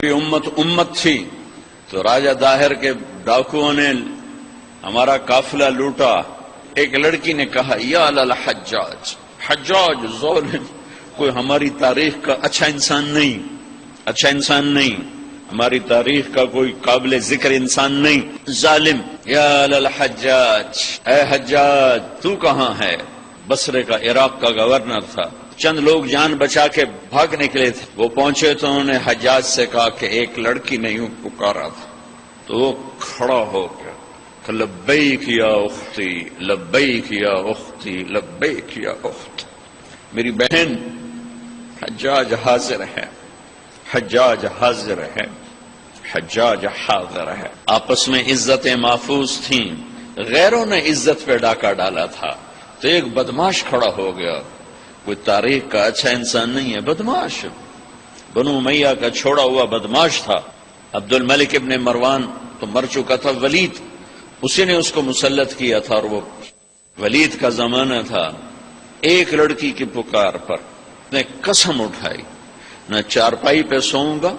امت تھی تو راجہ داہر کے ڈاکوؤں نے ہمارا قافلہ لوٹا. ایک لڑکی نے کہا یا الحجاج، حجاج ظالم، کوئی ہماری تاریخ کا اچھا انسان نہیں، ہماری تاریخ کا کوئی قابل ذکر انسان نہیں، ظالم. یا الحجاج، اے حجاج تو کہاں ہے؟ بصرے کا، عراق کا گورنر تھا. چند لوگ جان بچا کے بھاگ نکلے تھے. وہ پہنچے تو انہوں نے حجاج سے کہا کہ ایک لڑکی نے یوں پکارا تھا. تو وہ کھڑا ہو گیا کہ لبیک یا اختی، لبیک یا اختی، لبیک یا اخت. میری بہن حجاج حاضر ہے، حجاج حاضر ہے، حجاج حاضر ہے. آپس میں عزتیں محفوظ تھیں، غیروں نے عزت پہ ڈاکہ ڈالا تھا. تو ایک بدماش کھڑا ہو گیا، کوئی تاریخ کا اچھا انسان نہیں ہے، بدماش، بنو امیہ کا چھوڑا ہوا بدماش تھا. عبد الملک ابن مروان تو مر چکا تھا، ولید اسی نے اس کو مسلط کیا تھا، اور وہ ولید کا زمانہ تھا. ایک لڑکی کی پکار پر نے قسم اٹھائی، نہ چارپائی پہ سوؤں گا،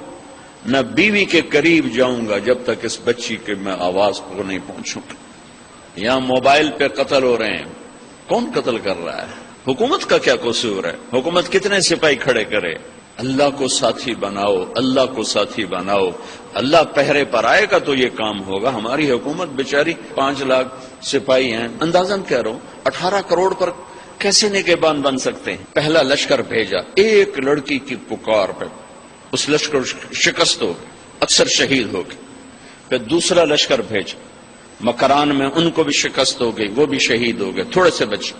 نہ بیوی کے قریب جاؤں گا جب تک اس بچی کے میں آواز کو نہیں پہنچوں گا. یہاں موبائل پہ قتل ہو رہے ہیں، کون قتل کر رہا ہے؟ حکومت کا کیا قصور ہے؟ حکومت کتنے سپاہی کھڑے کرے؟ اللہ کو ساتھی بناؤ، اللہ کو ساتھی بناؤ. اللہ پہرے پر آئے گا تو یہ کام ہوگا. ہماری حکومت بیچاری 5 لاکھ سپاہی ہیں، اندازاً کہہ رہا ہوں 18 کروڑ پر کیسے نگہبان بن سکتے ہیں؟ پہلا لشکر بھیجا، ایک لڑکی کی پکار پہ اس لشکر شکست ہو گئی، اکثر شہید ہو گئے. پھر دوسرا لشکر بھیجا، مکران میں ان کو بھی شکست ہو گئی، وہ بھی شہید ہو گئے، تھوڑے سے بچے.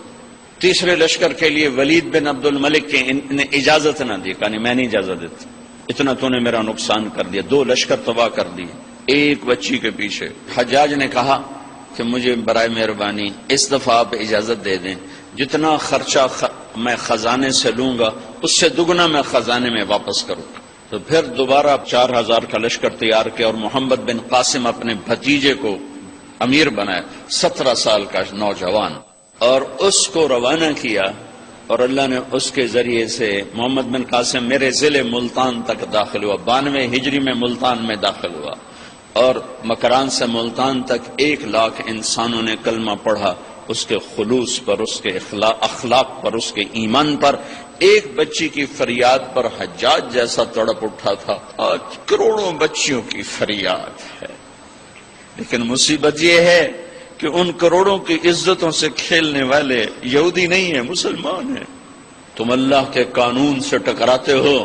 تیسرے لشکر کے لیے ولید بن عبد الملک کے نے اجازت نہ دی، کہا میں نہیں اجازت دیتا، اتنا تو نے میرا نقصان کر دیا. 2 لشکر تباہ کر دیے ایک بچی کے پیچھے. حجاج نے کہا کہ مجھے برائے مہربانی اس دفعہ آپ اجازت دے دیں، جتنا خرچہ میں خزانے سے لوں گا اس سے دگنا میں خزانے میں واپس کروں گا. تو پھر دوبارہ 4000 کا لشکر تیار کیا اور محمد بن قاسم اپنے بھتیجے کو امیر بنایا، 17 سال کا نوجوان، اور اس کو روانہ کیا. اور اللہ نے اس کے ذریعے سے محمد بن قاسم میرے ضلع ملتان تک داخل ہوا، 92 ہجری میں ملتان میں داخل ہوا، اور مکران سے ملتان تک 1 لاکھ انسانوں نے کلمہ پڑھا، اس کے خلوص پر، اس کے اخلاق پر، اس کے ایمان پر. ایک بچی کی فریاد پر حجاج جیسا تڑپ اٹھا تھا. آج کروڑوں بچیوں کی فریاد ہے، لیکن مصیبت یہ ہے کہ ان کروڑوں کی عزتوں سے کھیلنے والے یہودی نہیں ہیں، مسلمان ہیں. تم اللہ کے قانون سے ٹکراتے ہو،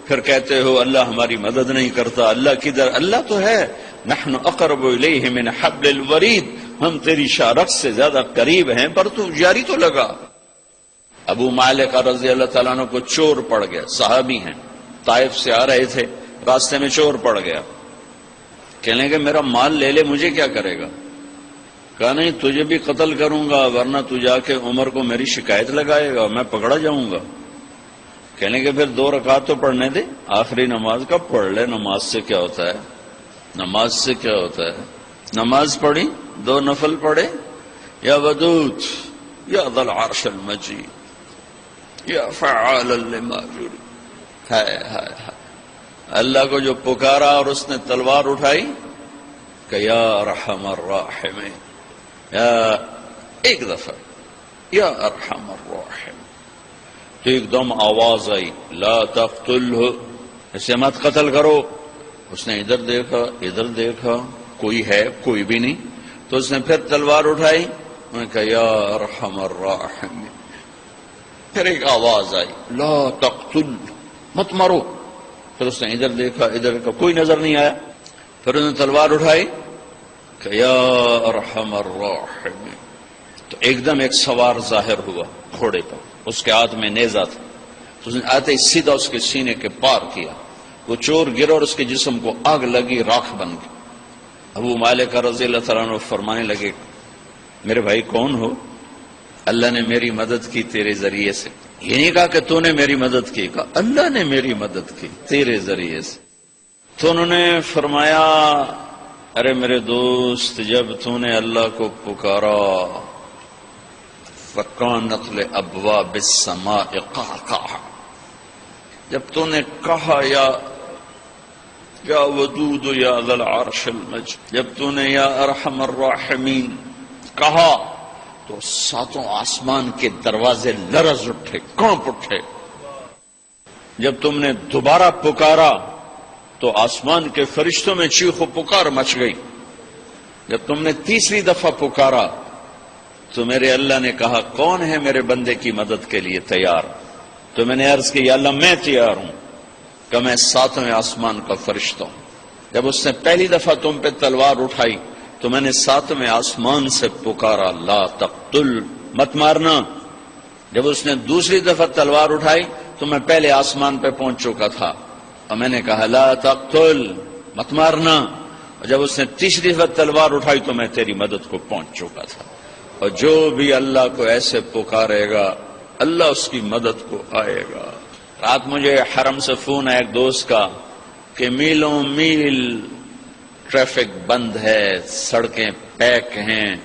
پھر کہتے ہو اللہ ہماری مدد نہیں کرتا. اللہ کدھر؟ اللہ تو ہے، نحن اقرب الیہ من حبل الورید، ہم تیری شارخ سے زیادہ قریب ہیں، پر تو جاری تو لگا. ابو مالک رضی اللہ تعالیٰ عنہ کو چور پڑ گیا، صحابی ہیں، طائف سے آ رہے تھے، راستے میں چور پڑ گیا. کہنے کہ میرا مال لے لے، مجھے کیا کرے گا؟ کہا نہیں، تجھے بھی قتل کروں گا، ورنہ تو جا کے عمر کو میری شکایت لگائے گا، میں پکڑا جاؤں گا. کہنے کہ پھر 2 رکعت تو پڑھنے دے، آخری نماز کا پڑھ لے. نماز سے کیا ہوتا ہے؟ نماز سے کیا ہوتا ہے؟ نماز پڑھی، 2 نفل پڑھے، یا ودود یا ذا العرش المجید یا فعالا لما یرید. ہائے ہائے ہائے، اللہ کو جو پکارا اور اس نے تلوار اٹھائی کہ یا ارحم الراحمین، یا ایک دفعہ یا ارحم الراحمین، تو ایک دم آواز آئی لا تقتلہ، اسے مت قتل کرو. اس نے ادھر دیکھا ادھر دیکھا، کوئی ہے؟ کوئی بھی نہیں. تو اس نے پھر تلوار اٹھائی، انہوں نے کہا یا ارحم الراحمین. پھر ایک آواز آئی لا تقتل، مت مارو. پھر اس نے ادھر دیکھا ادھر دیکھا، کوئی نظر نہیں آیا. پھر انہوں نے تلوار اٹھائی کہ یا ارحم الراحمین. تو ایک دم ایک سوار ظاہر ہوا گھوڑے پر، اس کے ہاتھ میں نیزہ تھا. تو اس نے آتے ہی سیدھا اس کے سینے کے پار کیا. وہ چور گرا اور اس کے جسم کو آگ لگی، راکھ بن گئی. ابو مالک رضی اللہ تعالیٰ عنہ فرمانے لگے میرے بھائی کون ہو؟ اللہ نے میری مدد کی تیرے ذریعے سے. یہ نہیں کہا کہ تو نے میری مدد کی، کہا اللہ نے میری مدد کی تیرے ذریعے سے. تو انہوں نے فرمایا ارے میرے دوست، جب تو نے اللہ کو پکارا فَكَانَتْ لِأَبْوَابِ السَّمَاءِ قَعْقَعًا، جب تو نے کہا یا یا ودود یا ذی العرش المجید، جب تو نے یا ارحم الراحمین کہا تو ساتوں آسمان کے دروازے لرز اٹھے، کانپ اٹھے۔ جب تم نے دوبارہ پکارا تو آسمان کے فرشتوں میں چیخ و پکار مچ گئی۔ جب تم نے تیسری دفعہ پکارا تو میرے اللہ نے کہا کون ہے میرے بندے کی مدد کے لیے تیار؟ تو میں نے عرض کی یا اللہ میں تیار ہوں، کہ میں ساتویں آسمان کا فرشتہ ہوں۔ جب اس نے پہلی دفعہ تم پہ تلوار اٹھائی تو میں نے ساتویں آسمان سے پکارا لا تقتل، مت مارنا۔ جب اس نے دوسری دفعہ تلوار اٹھائی تو میں پہلے آسمان پہ پہنچ چکا تھا اور میں نے کہا لا تقتل، مت مارنا۔ اور جب اس نے تیسری دفعہ تلوار اٹھائی تو میں تیری مدد کو پہنچ چکا تھا۔ اور جو بھی اللہ کو ایسے پکارے گا اللہ اس کی مدد کو آئے گا۔ رات مجھے حرم سے فون ہے ایک دوست کا کہ میلوں میل ٹریفک بند ہے، سڑکیں پیک ہیں،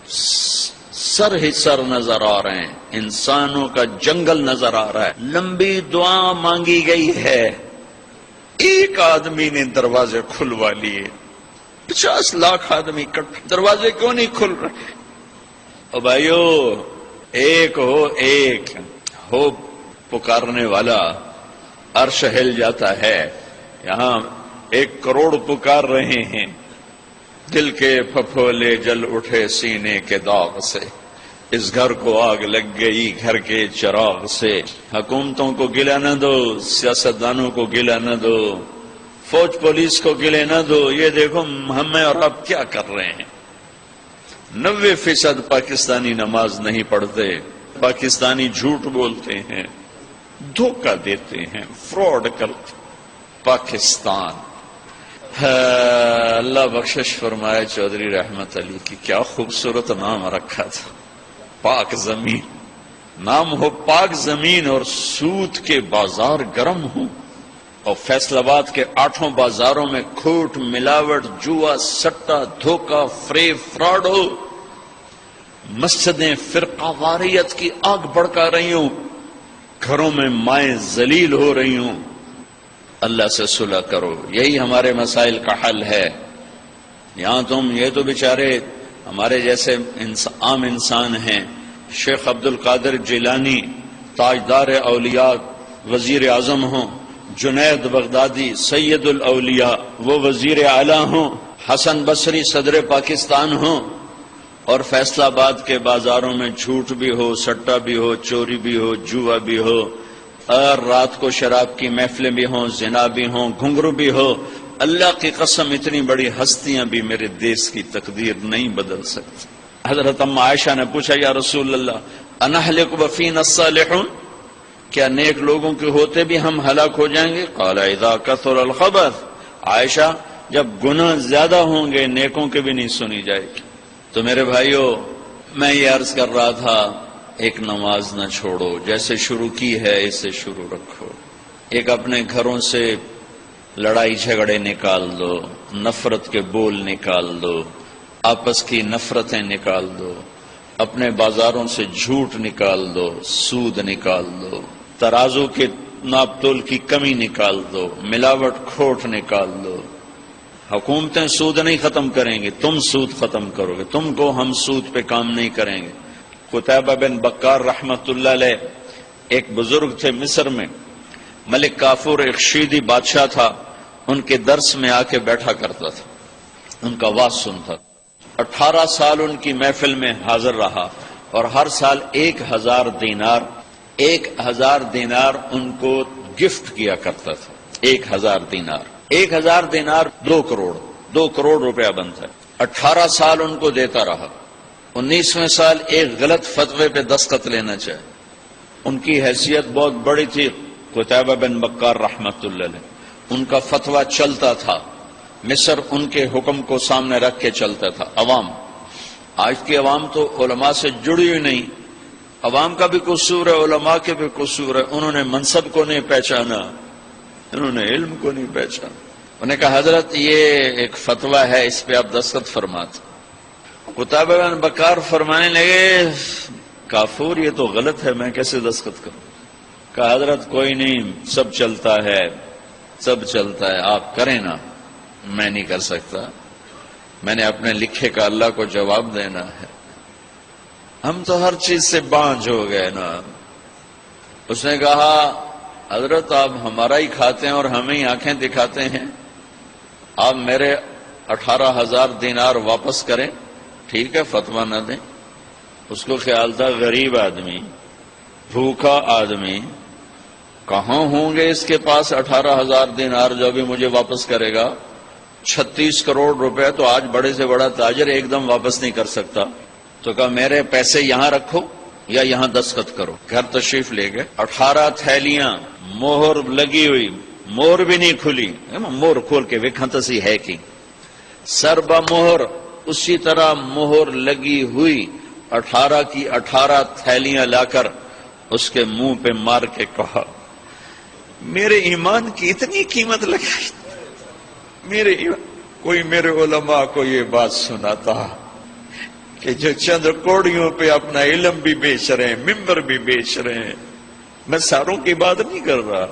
سر ہی سر نظر آ رہے ہیں، انسانوں کا جنگل نظر آ رہا ہے۔ لمبی دعا مانگی گئی ہے، ایک آدمی نے دروازے کھلوا لیے، 50 لاکھ آدمی اکٹھے، دروازے کیوں نہیں کھل رہے؟ او بھائیو، ایک ہو پکارنے والا، عرش ہل جاتا ہے۔ یہاں 1 کروڑ پکار رہے ہیں، دل کے پھپھولے جل اٹھے سینے کے داغ سے، اس گھر کو آگ لگ گئی گھر کے چراغ سے۔ حکومتوں کو گلہ نہ دو، سیاستدانوں کو گلہ نہ دو، فوج پولیس کو گلہ نہ دو، یہ دیکھو ہم اور آپ کیا کر رہے ہیں۔ 90% پاکستانی نماز نہیں پڑھتے، پاکستانی جھوٹ بولتے ہیں، دھوکہ دیتے ہیں، فراڈ کرتے۔ پاکستان، اللہ بخشش فرمائے چودھری رحمت علی کی، کیا خوبصورت نام رکھا تھا، پاک زمین۔ نام ہو پاک زمین اور سود کے بازار گرم ہوں، اور فیصل آباد کے 8 بازاروں میں کھوٹ، ملاوٹ، جوا، سٹا، دھوکہ، فریب، فراڈ ہو، مسجدیں فرقہ واریت کی آگ بڑکا رہی ہوں، گھروں میں مائیں ذلیل ہو رہی ہوں۔ اللہ سے صلح کرو، یہی ہمارے مسائل کا حل ہے۔ یہاں تم یہ تو بیچارے ہمارے جیسے عام انسان ہیں، شیخ عبد القادر جیلانی تاجدار اولیاء وزیر اعظم ہوں، جنید بغدادی سید الاولیاء وہ وزیر اعلیٰ ہوں، حسن بصری صدر پاکستان ہوں، اور فیصل آباد کے بازاروں میں جھوٹ بھی ہو، سٹا بھی ہو، چوری بھی ہو، جوا بھی ہو، اور رات کو شراب کی محفلیں بھی ہوں، زنا بھی ہوں، گھنگرو بھی ہو۔ اللہ کی قسم اتنی بڑی ہستیاں بھی میرے دیس کی تقدیر نہیں بدل سکتی۔ حضرت ام عائشہ نے پوچھا یا رسول اللہ انہلک وفینا الصالحون، کیا نیک لوگوں کے ہوتے بھی ہم ہلاک ہو جائیں گے؟ قال اذا کثر الخبث، عائشہ جب گناہ زیادہ ہوں گے نیکوں کے بھی نہیں سنی جائے گی۔ تو میرے بھائیو، میں یہ عرض کر رہا تھا ایک نماز نہ چھوڑو، جیسے شروع کی ہے اسے شروع رکھو۔ ایک اپنے گھروں سے لڑائی جھگڑے نکال دو، نفرت کے بول نکال دو، آپس کی نفرتیں نکال دو، اپنے بازاروں سے جھوٹ نکال دو، سود نکال دو، ترازو کے ناپ تول کی کمی نکال دو، ملاوٹ کھوٹ نکال دو۔ حکومتیں سود نہیں ختم کریں گے، تم سود ختم کرو گے، تم کو ہم سود پہ کام نہیں کریں گے۔ قتیبہ بن بکار رحمت اللہ علیہ ایک بزرگ تھے مصر میں، ملک کافور ایک شیدی بادشاہ تھا، ان کے درس میں آ کے بیٹھا کرتا تھا، ان کا واز سنتا تھا۔ 18 سال ان کی محفل میں حاضر رہا اور ہر سال 1000 دینار ان کو گفٹ کیا کرتا تھا۔ 1000 دینار، 1000 دینار 2 کروڑ روپیہ بنتا ہے۔ 18 سال ان کو دیتا رہا۔ 19ویں سال ایک غلط فتوے پہ دستخط لینا چاہے۔ ان کی حیثیت بہت بڑی تھی قتیبہ بن بکار رحمت اللہ علیہ، ان کا فتویٰ چلتا تھا، مصر ان کے حکم کو سامنے رکھ کے چلتا تھا۔ عوام، آج کی عوام تو علماء سے جڑی ہوئی نہیں، عوام کا بھی قصور ہے، علماء کے بھی قصور ہے، انہوں نے منصب کو نہیں پہچانا، انہوں نے علم کو نہیں پہچانا۔ انہوں نے کہا حضرت یہ ایک فتویٰ ہے، اس پہ آپ دستخط فرماتے۔ قتیبہ بن بکار فرمانے لگے کافور یہ تو غلط ہے، میں کیسے دستخط کروں؟ کہا حضرت کوئی نہیں، سب چلتا ہے، سب چلتا ہے، آپ کریں نا، میں نہیں کر سکتا، میں نے اپنے لکھے کا اللہ کو جواب دینا ہے۔ ہم تو ہر چیز سے بانجھ ہو گئے نا۔ اس نے کہا حضرت آپ ہمارا ہی کھاتے ہیں اور ہمیں ہی آنکھیں دکھاتے ہیں، آپ میرے 18,000 دینار واپس کریں، ٹھیک ہے، فتویٰ نہ دیں۔ اس کو خیال تھا غریب آدمی، بھوکا آدمی، کہاں ہوں گے اس کے پاس 18,000 دینار جو بھی مجھے واپس کرے گا؟ 36 کروڑ روپے تو آج بڑے سے بڑا تاجر ایک دم واپس نہیں کر سکتا۔ تو کہا میرے پیسے یہاں رکھو یا یہاں دستخط کرو۔ گھر تشریف لے گئے، 18 تھیلیاں مہر لگی ہوئی، مہر بھی نہیں کھلی، مہر کھول کے ویکھاں تو سی ہے کی، سر با مہر اسی طرح مہر لگی ہوئی 18 کی 18 تھیلیاں لا کر اس کے منہ پہ مار کے کہا میرے ایمان کی اتنی قیمت لگائی، کوئی میرے علماء کو یہ بات سناتا کہ جو چند کوڑیوں پہ اپنا علم بھی بیچ رہے ہیں، ممبر بھی بیچ رہے ہیں۔ میں ساروں کی بات نہیں کر رہا،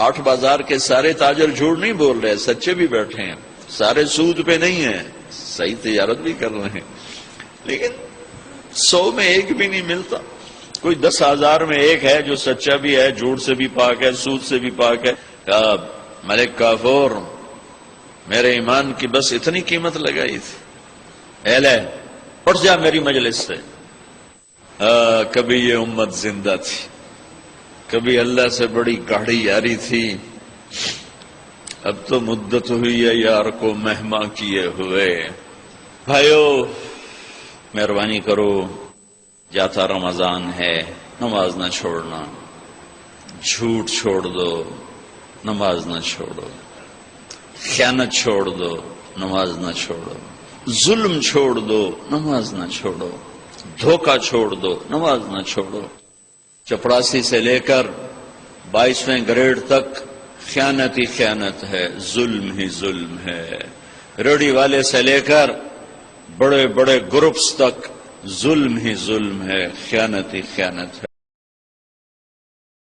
8 بازار کے سارے تاجر جھوٹ نہیں بول رہے، سچے بھی بیٹھے ہیں، سارے سود پہ نہیں ہیں، صحیح تجارت بھی کر رہے ہیں، لیکن 100 میں ایک بھی نہیں ملتا۔ کوئی 10,000 میں ایک ہے جو سچا بھی ہے، جھوٹ سے بھی پاک ہے، سود سے بھی پاک ہے۔ ملک کافور، میرے ایمان کی بس اتنی قیمت لگائی تھی، اے لے اٹھ جا میری مجلس سے۔ کبھی یہ امت زندہ تھی، کبھی اللہ سے بڑی گاڑھی یاری تھی، اب تو مدت ہوئی ہے یار کو مہمان کیے ہوئے۔ بھائیو مہربانی کرو، جاتا رمضان ہے، نماز نہ چھوڑنا، جھوٹ چھوڑ دو، نماز نہ چھوڑو، خیانت چھوڑ دو، نماز نہ چھوڑو، ظلم چھوڑ دو، نماز نہ چھوڑو، دھوکہ چھوڑ دو، نماز نہ چھوڑو۔ چپڑاسی سے لے کر 22ویں گریڈ تک خیانت ہی خیانت ہے، ظلم ہی ظلم ہے۔ ریڈی والے سے لے کر بڑے بڑے گروپس تک ظلم ہی ظلم ہے، خیانت ہی خیانت ہے۔